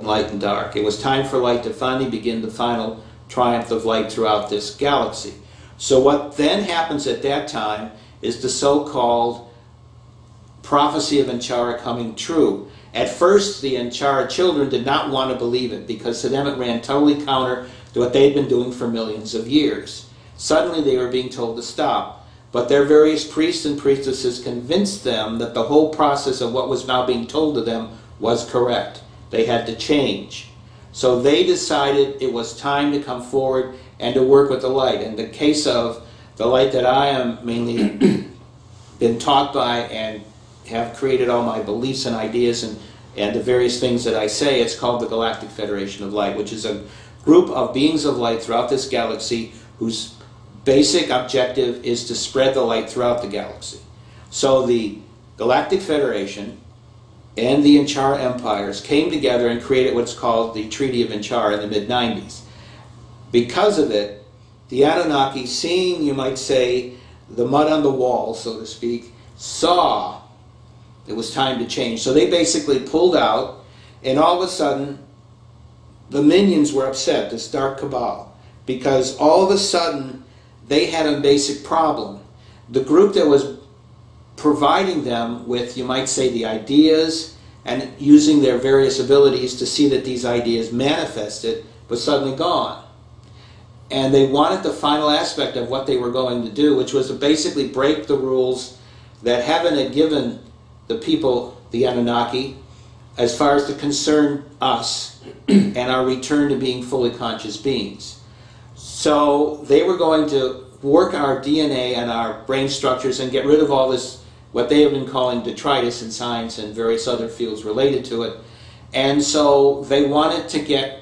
light and dark. It was time for light to finally begin the final triumph of light throughout this galaxy. So what then happens at that time is the so-called prophecy of Anchara coming true. At first, the Anchara children did not want to believe it because to them it ran totally counter to what they'd been doing for millions of years. Suddenly they were being told to stop. But their various priests and priestesses convinced them that the whole process of what was now being told to them was correct. They had to change. So they decided it was time to come forward and to work with the light. In the case of the light that I am mainly been taught by and have created all my beliefs and ideas and the various things that I say, it's called the Galactic Federation of Light, which is a group of beings of light throughout this galaxy whose basic objective is to spread the light throughout the galaxy. So the Galactic Federation and the Anchara empires came together and created what's called the Treaty of Anchara in the mid-90s. Because of it, the Anunnaki, seeing, you might say, the mud on the wall, so to speak, saw it was time to change. So they basically pulled out, and all of a sudden, the minions were upset, this Dark Cabal, because all of a sudden, they had a basic problem. The group that was providing them with, you might say, the ideas and using their various abilities to see that these ideas manifested was suddenly gone. And they wanted the final aspect of what they were going to do, which was to basically break the rules that heaven had given the people, the Anunnaki, as far as to concern us and our return to being fully conscious beings. So they were going to work our DNA and our brain structures and get rid of all this, what they have been calling detritus in science and various other fields related to it. And so they wanted to get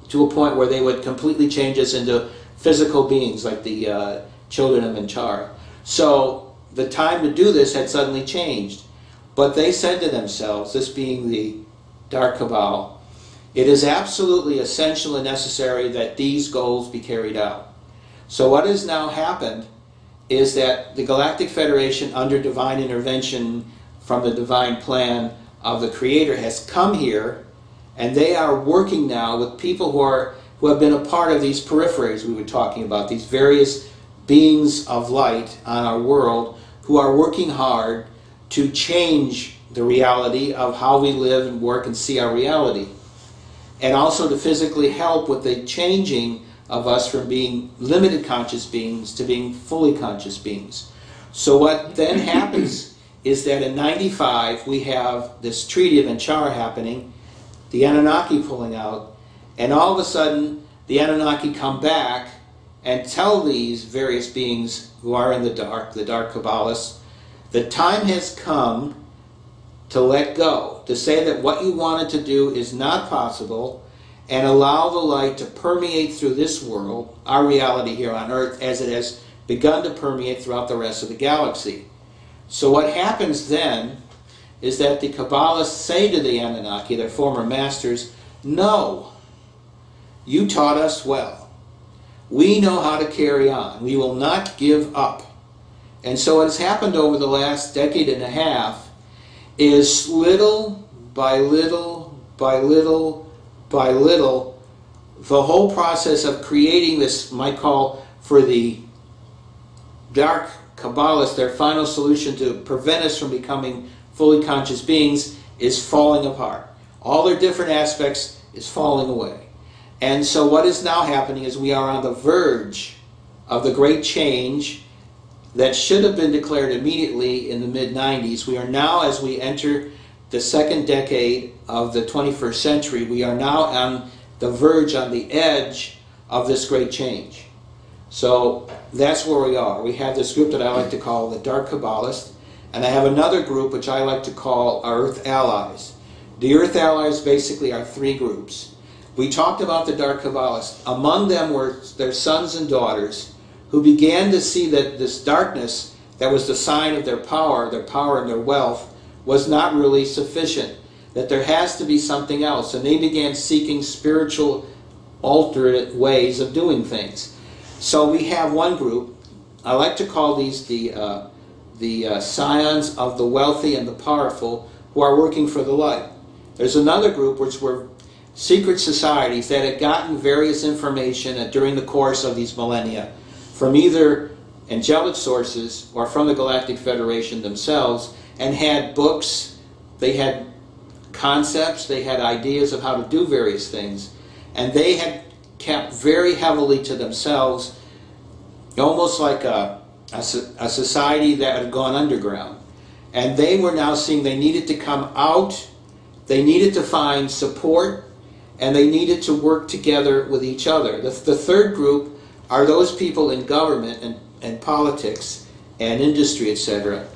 to a point where they would completely change us into physical beings like the children of Anchara. So the time to do this had suddenly changed. But they said to themselves, this being the Dark Cabal, it is absolutely essential and necessary that these goals be carried out. So what has now happened is that the Galactic Federation, under divine intervention from the divine plan of the Creator, has come here, and they are working now with people who have been a part of these peripheries we were talking about, these various beings of light on our world who are working hard to change the reality of how we live and work and see our reality, and also to physically help with the changing of us from being limited conscious beings to being fully conscious beings. So what then happens is that in '95 we have this Treaty of Anchara happening, the Anunnaki pulling out, and all of a sudden the Anunnaki come back and tell these various beings who are in the Dark Kabbalists, the time has come to let go, to say that what you wanted to do is not possible, and allow the light to permeate through this world, our reality here on Earth, as it has begun to permeate throughout the rest of the galaxy. So what happens then is that the Kabbalists say to the Anunnaki, their former masters, no, you taught us well. We know how to carry on. We will not give up. And so what has happened over the last decade and a half is little by little by little by little, the whole process of creating this, might call for the Dark Kabbalists, their final solution to prevent us from becoming fully conscious beings, is falling apart. All their different aspects is falling away. And so what is now happening is we are on the verge of the great change that should have been declared immediately in the mid-90s. We are now, as we enter the second decade of the 21st century, we are now on the verge, on the edge of this great change. So that's where we are. We have this group that I like to call the Dark Kabbalists, and I have another group which I like to call our Earth Allies. The Earth Allies basically are three groups. We talked about the Dark Kabbalists. Among them were their sons and daughters who began to see that this darkness that was the sign of their power and their wealth, was not really sufficient, that there has to be something else. And they began seeking spiritual, alternate ways of doing things. So we have one group, I like to call these the scions of the wealthy and the powerful, who are working for the light. There's another group which were secret societies that had gotten various information during the course of these millennia from either angelic sources or from the Galactic Federation themselves, and had books, they had concepts, they had ideas of how to do various things, and they had kept very heavily to themselves, almost like a society that had gone underground. And they were now seeing they needed to come out, they needed to find support, and they needed to work together with each other. The third group are those people in government and politics and industry, etc.,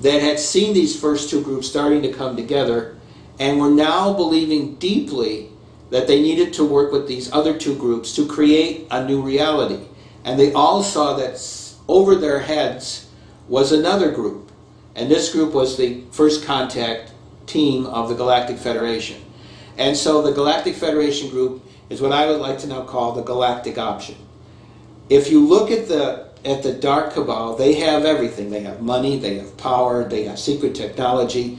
that had seen these first two groups starting to come together and were now believing deeply that they needed to work with these other two groups to create a new reality. And they all saw that over their heads was another group. And this group was the first contact team of the Galactic Federation. And so the Galactic Federation group is what I would like to now call the Galactic Option. If you look at the Dark Cabal, they have everything. They have money, they have power, they have secret technology.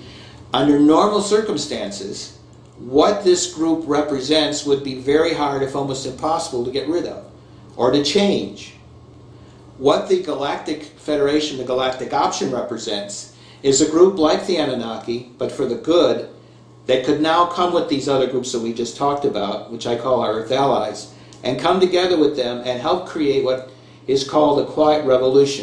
Under normal circumstances, what this group represents would be very hard, if almost impossible, to get rid of or to change. What the Galactic Federation, the Galactic Option, represents is a group like the Anunnaki, but for the good, that could now come with these other groups that we just talked about, which I call our Earth Allies, and come together with them and help create what is called a quiet revolution.